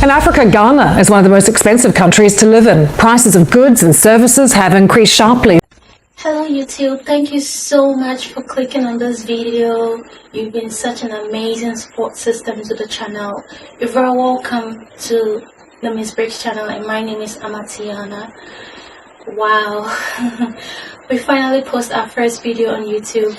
In Africa, Ghana is one of the most expensive countries to live in. Prices of goods and services have increased sharply. Hello YouTube, thank you so much for clicking on this video. You've been such an amazing support system to the channel. You're very welcome to the Miss Breaks channel, and my name is Amatiana. Wow, we finally post our first video on YouTube.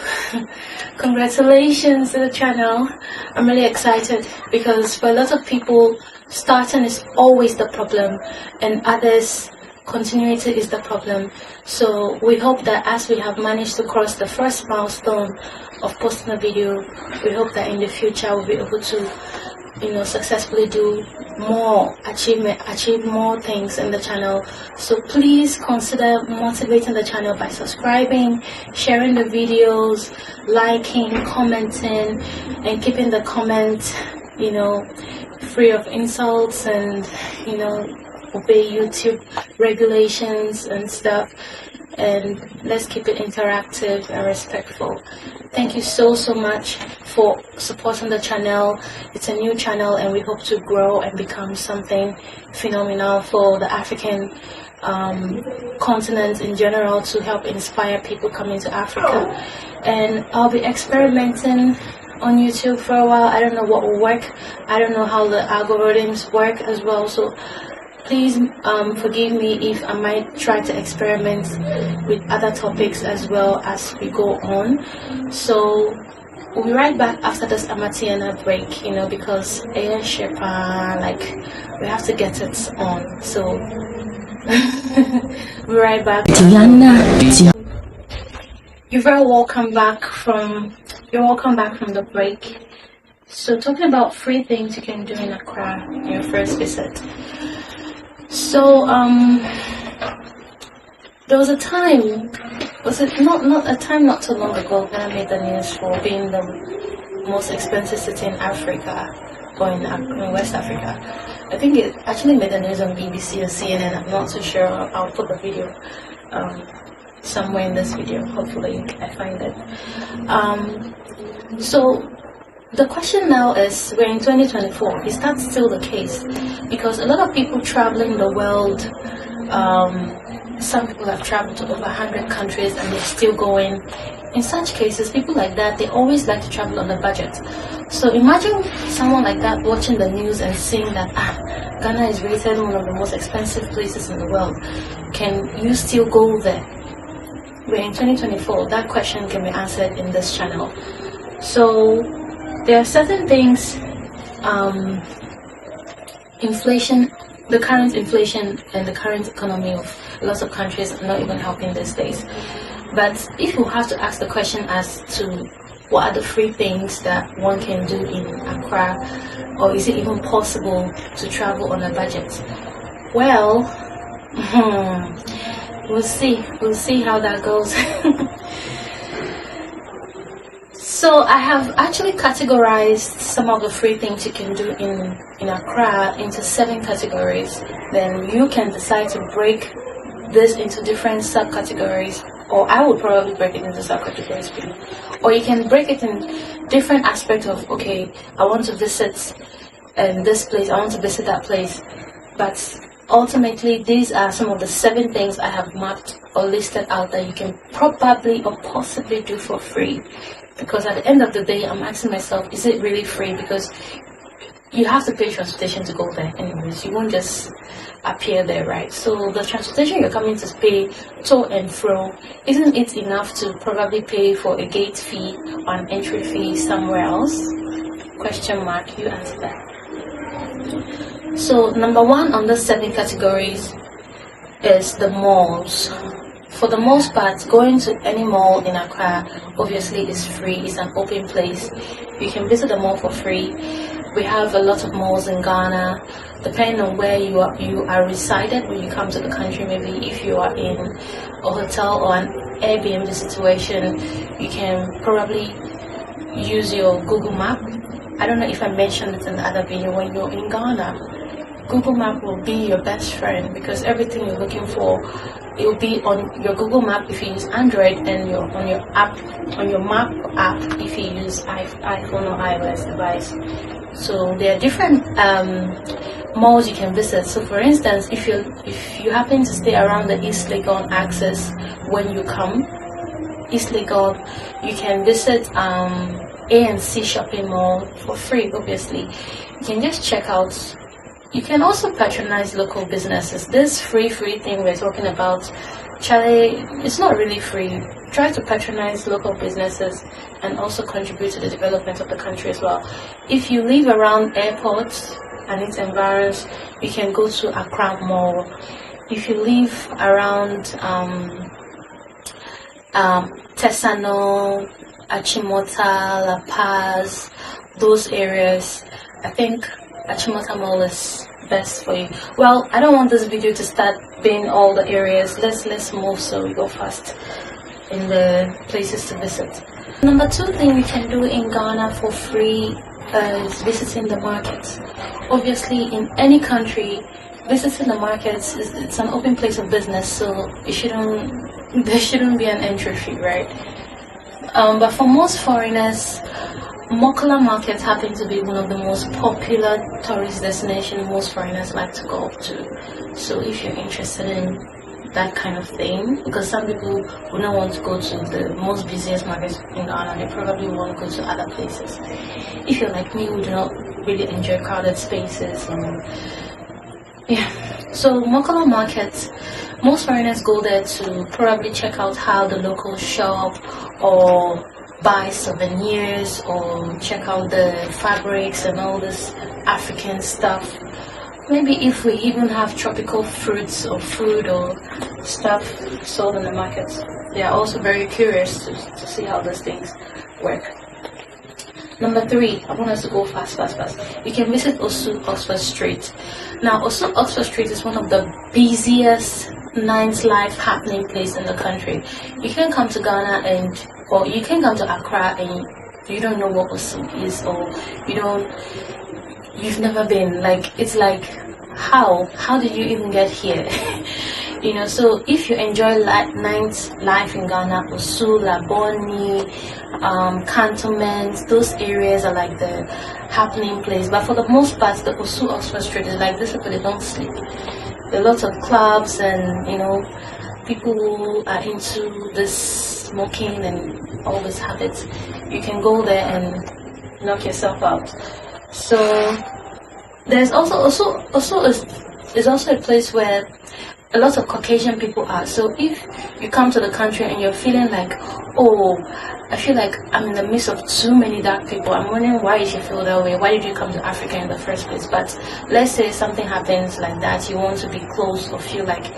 Congratulations to the channel. I'm really excited because for a lot of people, starting is always the problem, and others, continuity is the problem. So we hope that as we have managed to cross the first milestone of posting a video, we hope that in the future we'll be able to, successfully do more, achieve more things in the channel. So please consider motivating the channel by subscribing, sharing the videos, liking, commenting, and keeping the comments, free of insults, and obey YouTube regulations and stuff, and let's keep it interactive and respectful. Thank you so much for supporting the channel. It's a new channel and we hope to grow and become something phenomenal for the African continent in general, to help inspire people coming to Africa. And I'll be experimenting on YouTube for a while. I don't know what will work. I don't know how the algorithms work as well, so please forgive me if I might try to experiment with other topics as well as we go on. So we'll be right back after this Amatiana break, because we have to get it on. So we'll be right back. You're welcome back from the break. So talking about free things you can do in Accra in your first visit. So there was a time, not too long ago, when I made the news for being the most expensive city in Africa, or in West Africa. I think it actually made the news on BBC or CNN. I'm not too sure. I'll put the video somewhere in this video. Hopefully I find it. So the question now is, we're in 2024, is that still the case? Because a lot of people traveling the world, some people have traveled to over 100 countries and they're still going. In such cases, people like that, they always like to travel on a budget. So imagine someone like that watching the news and seeing that Ghana is rated one of the most expensive places in the world. Can you still go there? We're in 2024, that question can be answered in this channel. So there are certain things, inflation, the current inflation and the current economy of lots of countries are not even helping these days. But if you have to ask the question as to what are the free things that one can do in Accra, or is it even possible to travel on a budget? Well, we'll see how that goes. So I have actually categorized some of the free things you can do in Accra into 7 categories. Then you can decide to break this into different subcategories, or I would probably break it into subcategories for you. Or you can break it in different aspects of, okay, I want to visit this place, I want to visit that place. But ultimately, these are some of the 7 things I have mapped or listed out that you can probably or possibly do for free. Because at the end of the day, I'm asking myself, is it really free? Because you have to pay transportation to go there anyways. You won't just appear there, right? So the transportation you're coming to pay to and fro, isn't it enough to probably pay for a gate fee or an entry fee somewhere else? Question mark, you answer that. So number 1 on the 7 categories is the malls. For the most part, going to any mall in Accra obviously is free. It's an open place. You can visit the mall for free. We have a lot of malls in Ghana. Depending on where you are resided when you come to the country, maybe if you are in a hotel or an Airbnb situation, you can probably use your Google Map. I don't know if I mentioned it in the other video. When you're in Ghana, Google Map will be your best friend, because everything you're looking for, it will be on your Google Map if you use Android, and on your map app if you use iPhone or iOS device. So there are different malls you can visit. So for instance, if you happen to stay around the East Legon axis when you come, East Legon, you can visit A and C shopping mall for free. Obviously, you can just check out. You can also patronize local businesses. This free thing we're talking about, Charlie, it's not really free. Try to patronize local businesses and also contribute to the development of the country as well. If you live around airports and its environs, you can go to Accra Mall. If you live around Tesano, Achimota, La Paz, those areas, I think Achimota Mall is best for you. Well, I don't want this video to start being all the areas. Let's move so we go fast in the places to visit. Number 2 thing we can do in Ghana for free is visiting the markets. Obviously, in any country, visiting the markets it's an open place of business, so there shouldn't be an entry fee, right? But for most foreigners, Mokola markets happen to be one of the most popular tourist destinations most foreigners like to go to. So if you're interested in that kind of thing, because some people would not want to go to the most busiest markets in Ghana, they probably want to go to other places. If you're like me, who do not really enjoy crowded spaces, so Mokola markets, most foreigners go there to probably check out how the locals shop or buy souvenirs or check out the fabrics and all this African stuff. Maybe if we even have tropical fruits or food or stuff sold in the markets, they are also very curious to see how these things work. Number 3, I want us to go fast. You can visit Osu Oxford Street. Now, Osu Oxford Street is one of the busiest nightlife happening place in the country. You can come to Ghana or you can come to Accra and you don't know what Osu is, or you've never been. Like, it's like, how did you even get here? So if you enjoy nightlife in Ghana, Osu, Laboni, Cantonment, those areas are like the happening place. But for the most part, the Osu Oxford Street is like this, but they don't sleep. There are lots of clubs and people who are into this smoking and all these habits. You can go there and knock yourself out. So there's also is also a place where a lot of Caucasian people are. So if you come to the country and you're feeling like, oh, I feel like I'm in the midst of too many dark people, I'm wondering why you should feel that way. Why did you come to Africa in the first place? But let's say something happens like that, you want to be close or feel like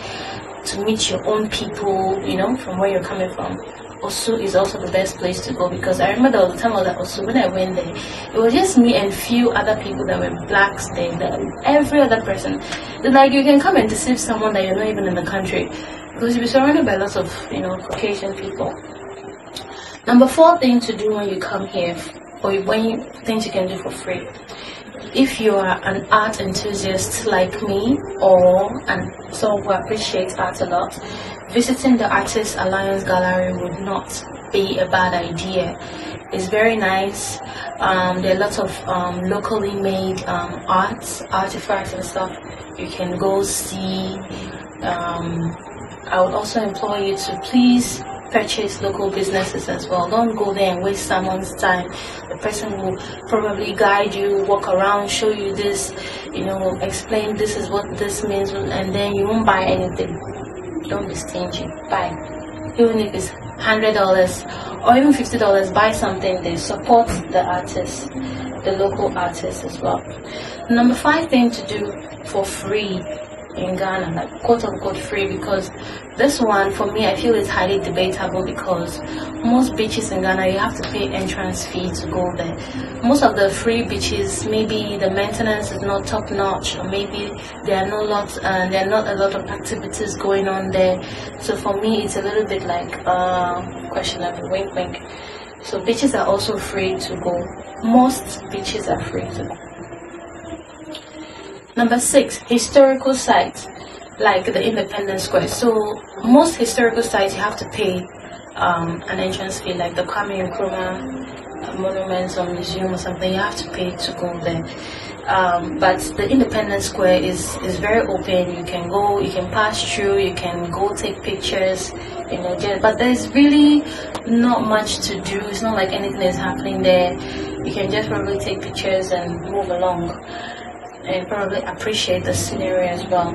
to meet your own people, from where you're coming from. Osu is also the best place to go, because I remember there was a time I was at Osu. When I went there, it was just me and few other people that were blacks there. Every other person, it's like you can come and deceive someone that you're not even in the country, because you'll be surrounded by lots of Caucasian people. Number 4 thing to do when you come here, or things you can do for free. If you are an art enthusiast like me, or someone who appreciates art a lot, visiting the Artists Alliance Gallery would not be a bad idea. It's very nice. There are lots of locally made artifacts and stuff you can go see. I would also implore you to please purchase local businesses as well. Don't go there and waste someone's time. The person will probably guide you, walk around, show you this, explain this is what this means, and then you won't buy anything. Don't be stingy. Buy. Even if it's $100 or even $50, buy something there. Support the artists, the local artists as well. Number 5 thing to do for free in Ghana, like quote unquote free, because this one for me I feel is highly debatable, because most beaches in Ghana you have to pay entrance fee to go there. Most of the free beaches, maybe the maintenance is not top notch, or maybe there are not a lot of activities going on there. So for me it's a little bit like questionable. Wink wink. So beaches are also free to go. Most beaches are free to go. Number 6, historical sites like the Independence Square. So most historical sites you have to pay an entrance fee, like the Kwame Nkrumah Monument or Museum or something. You have to pay to go there. But the Independence Square is very open. You can go, you can pass through, you can go take pictures, but there's really not much to do. It's not like anything is happening there. You can just probably take pictures and move along and probably appreciate the scenery as well.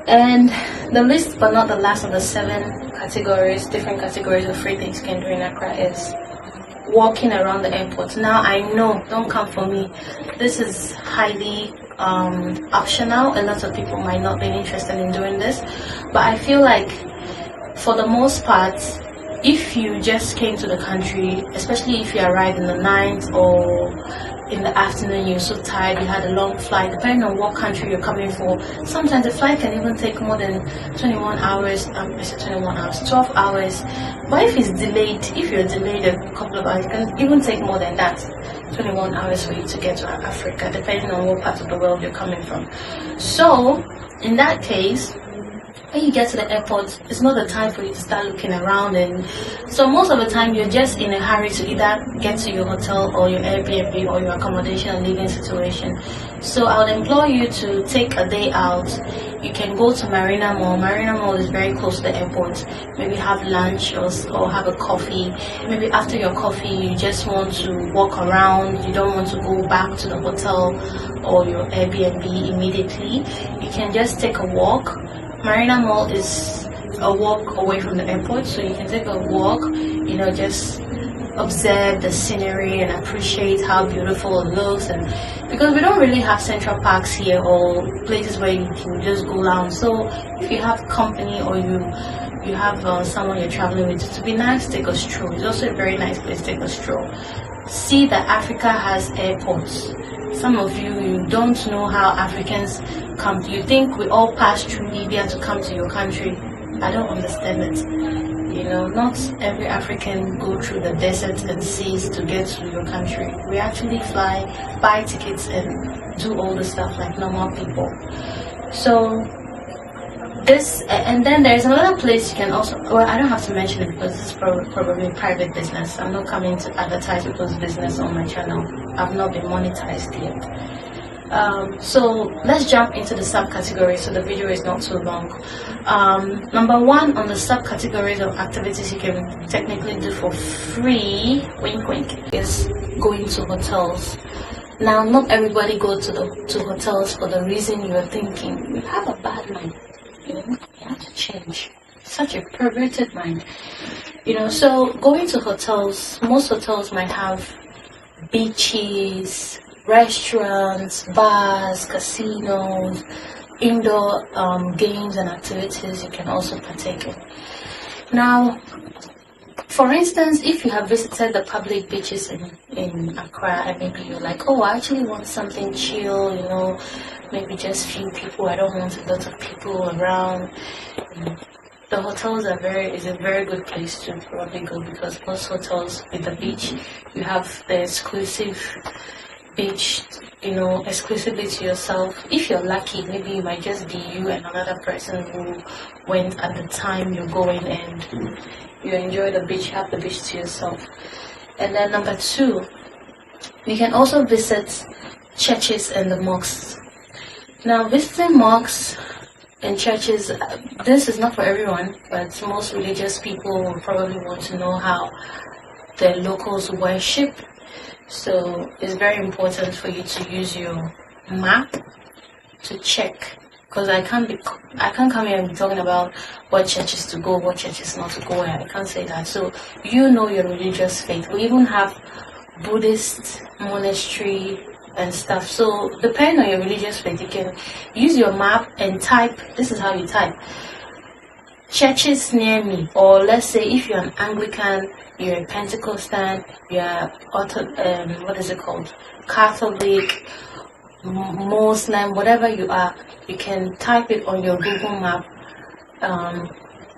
And the least but not the last of the 7 categories, different categories of free things you can do in Accra is walking around the airport. Now I know, don't come for me, this is highly optional. A lot of people might not be interested in doing this, but I feel like for the most part, if you just came to the country, especially if you arrived in the night or in the afternoon, you're so tired, you had a long flight, depending on what country you're coming for, sometimes the flight can even take more than 21 hours, 12 hours. But if it's delayed, if you're delayed a couple of hours, it can even take more than that, 21 hours for you to get to Africa, depending on what part of the world you're coming from. So, in that case, when you get to the airport, it's not the time for you to start looking around, and so most of the time you're just in a hurry to either get to your hotel or your Airbnb or your accommodation and living situation. So I would implore you to take a day out. You can go to Marina Mall. Marina Mall is very close to the airport. Maybe have lunch or have a coffee. Maybe after your coffee you just want to walk around. You don't want to go back to the hotel or your Airbnb immediately. You can just take a walk. Marina Mall is a walk away from the airport, so you can take a walk, just observe the scenery and appreciate how beautiful it looks. And because we don't really have central parks here or places where you can just go down, so if you have company or you have someone you're traveling with, it would be nice to take a stroll. It's also a very nice place to take a stroll. See that Africa has airports. Some of you don't know how Africans come. You think we all pass through Libya to come to your country. I don't understand it. Not every African go through the desert and seas to get to your country. We actually fly, buy tickets, and do all the stuff like normal people. So this, and then there's another place you can also, well, I don't have to mention it because it's probably private business. I'm not coming to advertise people's business on my channel. I've not been monetized yet. So let's jump into the subcategories so the video is not too long. Number 1 on the subcategories of activities you can technically do for free, wink wink, is going to hotels. Now, not everybody goes to hotels for the reason you are thinking. You have a bad mind. You have to change. Such a perverted mind. So going to hotels, most hotels might have beaches, restaurants, bars, casinos, indoor games and activities you can also partake in. Now, for instance, if you have visited the public beaches in Accra and maybe you're like, oh, I actually want something chill, maybe just few people, I don't want a lot of people around. The hotels is a very good place to probably go, because most hotels with the beach, you have the exclusive beach, exclusively to yourself. If you're lucky, maybe it might just be you and another person who went at the time you're going, and you enjoy the beach, have the beach to yourself. And then number 2, you can also visit churches and the mosques. Now, visiting mosques and churches, this is not for everyone, but most religious people will probably want to know how the locals worship. So it's very important for you to use your map to check, because I can't come here and be talking about what churches to go, what churches not to go. I can't say that. So your religious faith. We even have Buddhist monastery and stuff. So depending on your religious faith, you can use your map and type. This is how you type: churches near me. Or let's say if you're an Anglican, you're a Pentecostal, you're Catholic, Muslim, whatever you are, you can type it on your Google map,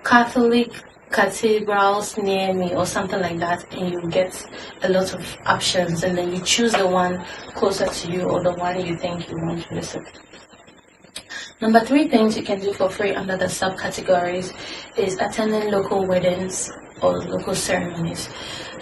Catholic cathedrals near me or something like that, and you get a lot of options, and then you choose the one closer to you or the one you think you want to visit. Number 3 things you can do for free under the subcategories is attending local weddings or local ceremonies.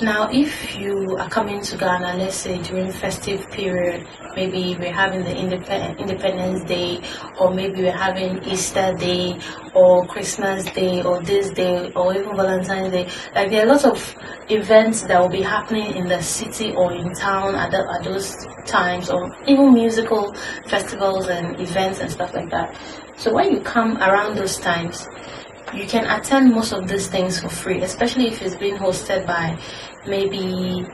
Now, if you are coming to Ghana, let's say during festive period, maybe we're having the Independence Day, or maybe we're having Easter Day, or Christmas Day, or this day, or even Valentine's Day. Like, there are lots of events that will be happening in the city or in town at those times, or even musical festivals and events and stuff like that. So when you come around those times, you can attend most of these things for free, especially if it's being hosted by maybe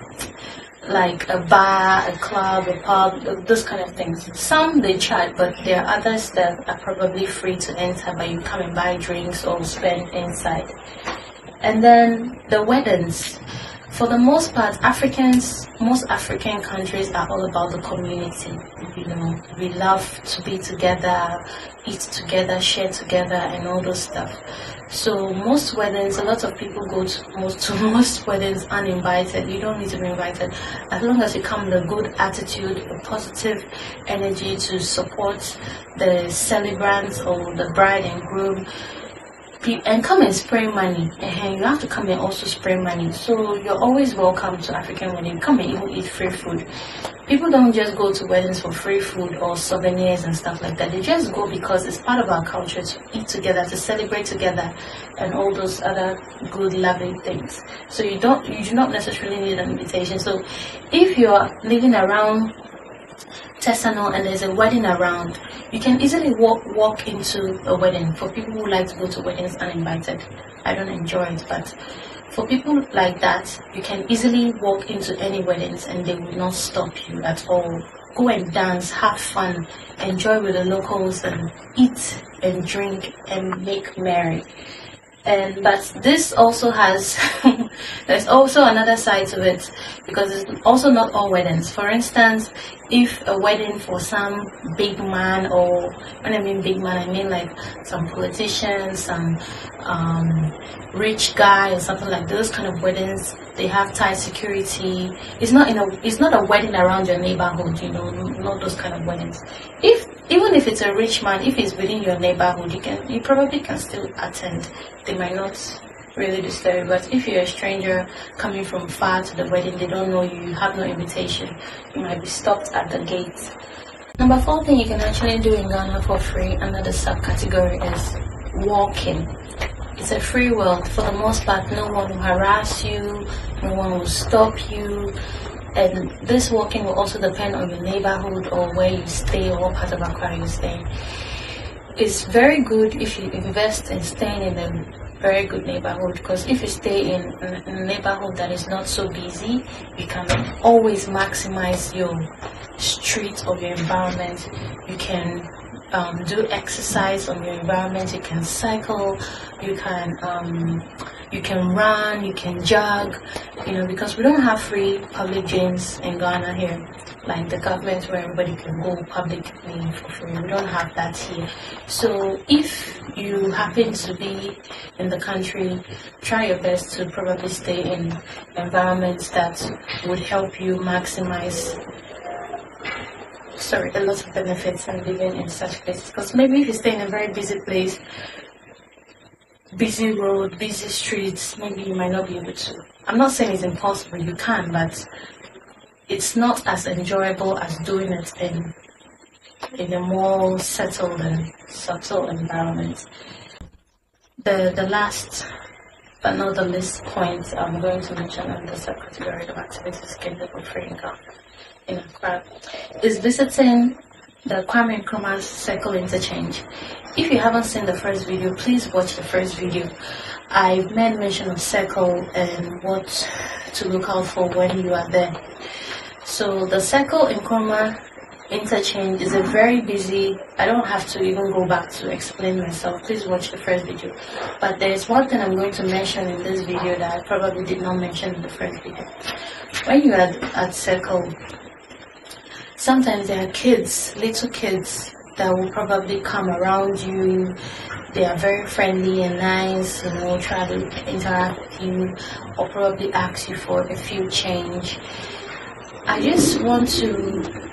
like a bar, a club, a pub, those kind of things. Some they charge, but there are others that are probably free to enter, but you come and buy drinks or spend inside. And then the weddings. For the most part, most African countries are all about the community. You know, we love to be together, eat together, share together, and all those stuff. So most weddings, a lot of people go to most weddings uninvited. You don't need to be invited, as long as you come with a good attitude, a positive energy to support the celebrants or the bride and groom. And come and spray money. You have to come and also spray money. So you're always welcome to African wedding. Come and even eat free food. People don't just go to weddings for free food or souvenirs and stuff like that. They just go because it's part of our culture to eat together, to celebrate together, and all those other good, lovely things. So you do not necessarily need an invitation. So if you're living around Tesano and there's a wedding around, you can easily walk into a wedding. For people who like to go to weddings uninvited, I don't enjoy it, but for people like that, you can easily walk into any weddings and they will not stop you at all. Go and dance, have fun, enjoy with the locals, and eat and drink and make merry. But this also has there's also another side to it, because it's also not all weddings. For instance, if a wedding for some big man, or when I mean big man, I mean like some politician, some rich guy or something like those kind of weddings, they have tight security. It's not a wedding around your neighborhood, you know, not those kind of weddings. Even if it's a rich man, if he's within your neighborhood, you probably can still attend. They might not really disturb you, but if you're a stranger coming from far to the wedding, they don't know you, you have no invitation, you might be stopped at the gate. Number 4 thing you can actually do in Ghana for free under the subcategory is walking. It's a free world. For the most part, no one will harass you, no one will stop you. And this walking will also depend on your neighborhood or where you stay or what part of Accra you stay. It's very good if you invest in staying in a very good neighborhood, because if you stay in a neighborhood that is not so busy, you can always maximize your street or your environment. You can do exercise on your environment. You can cycle, you can run, you can jog, you know, because we don't have free public gyms in Ghana here, like the government where everybody can go publicly for free. We don't have that here. So if you happen to be in the country, try your best to probably stay in environments that would help you maximize a lot of benefits and living in such places. Because maybe if you stay in a very busy place, busy road, busy streets, maybe you might not be able to. I'm not saying it's impossible, you can, but it's not as enjoyable as doing it in a more settled and subtle environment. The last but not the least point I'm going to mention on the subcategory of activities can do for free in Accra is visiting the Kwame Nkrumah's Circle Interchange. If you haven't seen the first video, please watch the first video. I made mention of Circle and what to look out for when you are there. So the Circle Nkrumah Interchange is a very busy, I don't have to even go back to explain myself, please watch the first video. But there is one thing I'm going to mention in this video that I probably did not mention in the first video. When you are at Circle, sometimes there are kids, little kids, that will probably come around you. They are very friendly and nice, you know, try to interact with you or probably ask you for a few change. I just want to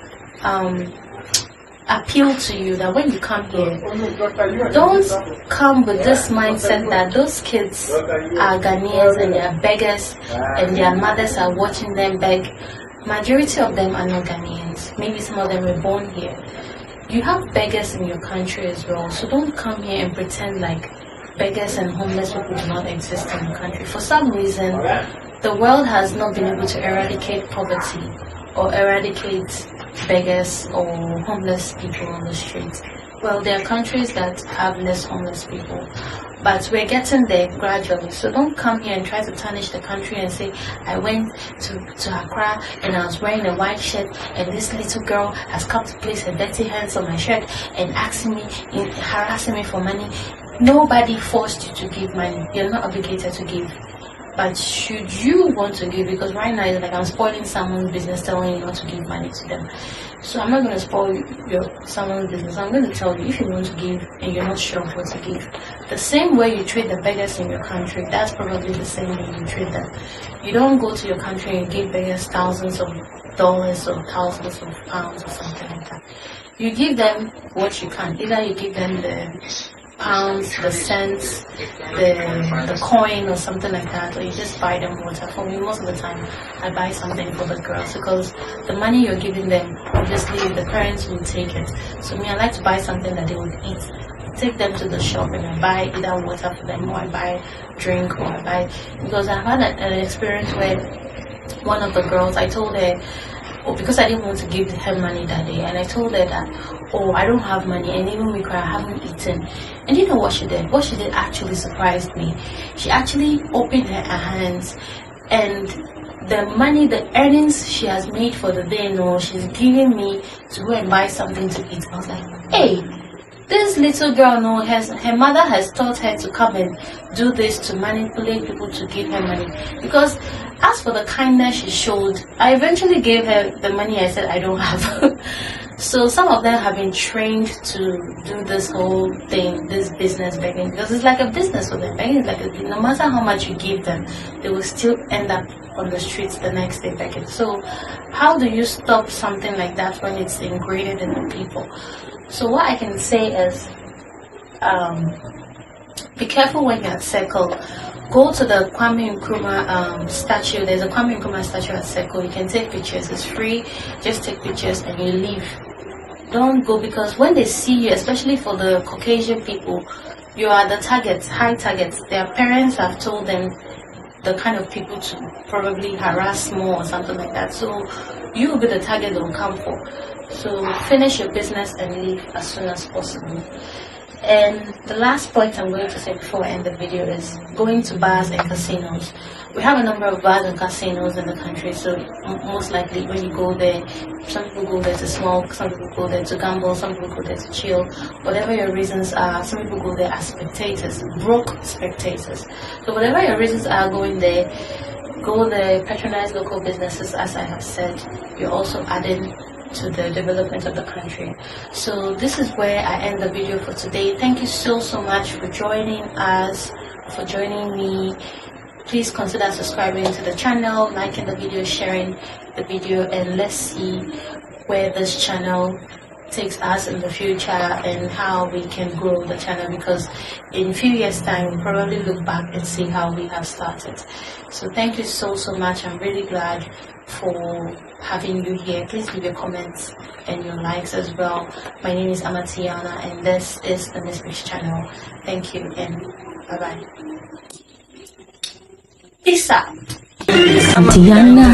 appeal to you that when you come here, don't come with this mindset that those kids are Ghanaians and they are beggars and their mothers are watching them beg. Majority of them are not Ghanaians. Maybe some of them were born here. You have beggars in your country as well, so don't come here and pretend like beggars and homeless people do not exist in the country. For some reason, the world has not been able to eradicate poverty or eradicate beggars or homeless people on the streets. Well, there are countries that have less homeless people, but we're getting there gradually. So don't come here and try to tarnish the country and say, I went to Accra and I was wearing a white shirt and this little girl has come to place her dirty hands on my shirt and asking me, harassing me for money. Nobody forced you to give money. You're not obligated to give. But should you want to give, because right now it's like I'm spoiling someone's business telling you not to give money to them. So I'm not going to spoil someone's business. I'm going to tell you, if you want to give and you're not sure what to give, the same way you treat the beggars in your country, that's probably the same way you treat them. You don't go to your country and give beggars thousands of dollars or thousands of pounds or something like that. You give them what you can. Either you give them the pounds, the cents, the coin or something like that, or you just buy them water. For me, most of the time, I buy something for the girls because the money you're giving them, obviously the parents will take it. So me, I like to buy something that they would eat. Take them to the shop and I buy either water for them or I buy drink or I buy, because I've had an experience where one of the girls, I told her, because I didn't want to give her money that day, and I told her that, oh, I don't have money, and even we I haven't eaten. And you know what she did? What she did actually surprised me. She actually opened her hands, and the money, the earnings she has made for the day, no, she's giving me to go and buy something to eat. I was like, hey, this little girl, no, her mother has taught her to come and do this to manipulate people to give her money. Because as for the kindness she showed, I eventually gave her the money I said I don't have. So some of them have been trained to do this whole thing, this business begging, because it's like a business for them. Begging is like no matter how much you give them, they will still end up on the streets the next day begging. So how do you stop something like that when it's ingrained in the people? So what I can say is, be careful when you're at Circle. Go to the Kwame Nkrumah statue. There's a Kwame Nkrumah statue at Circle. You can take pictures. It's free. Just take pictures and you leave. Don't go, because when they see you, especially for the Caucasian people, you are the targets, high targets. Their parents have told them the kind of people to probably harass more or something like that. So you will be the target they will come for. So finish your business and leave as soon as possible. And the last point I'm going to say before I end the video is going to bars and casinos. We have a number of bars and casinos in the country, so most likely when you go there, some people go there to smoke, some people go there to gamble, some people go there to chill. Whatever your reasons are, some people go there as spectators, broke spectators. So whatever your reasons are going there, go there, patronize local businesses, as I have said. You're also adding to the development of the country. So this is where I end the video for today. Thank you so much for joining us, for joining me. Please consider subscribing to the channel, liking the video, sharing the video, and let's see where this channel takes us in the future and how we can grow the channel, because in a few years time we'll probably look back and see how we have started. So thank you so much. I'm really glad for having you here. Please leave your comments and your likes as well. My name is Amatiana and this is the Miss Fish channel. Thank you and bye bye. Peace out. Tiana.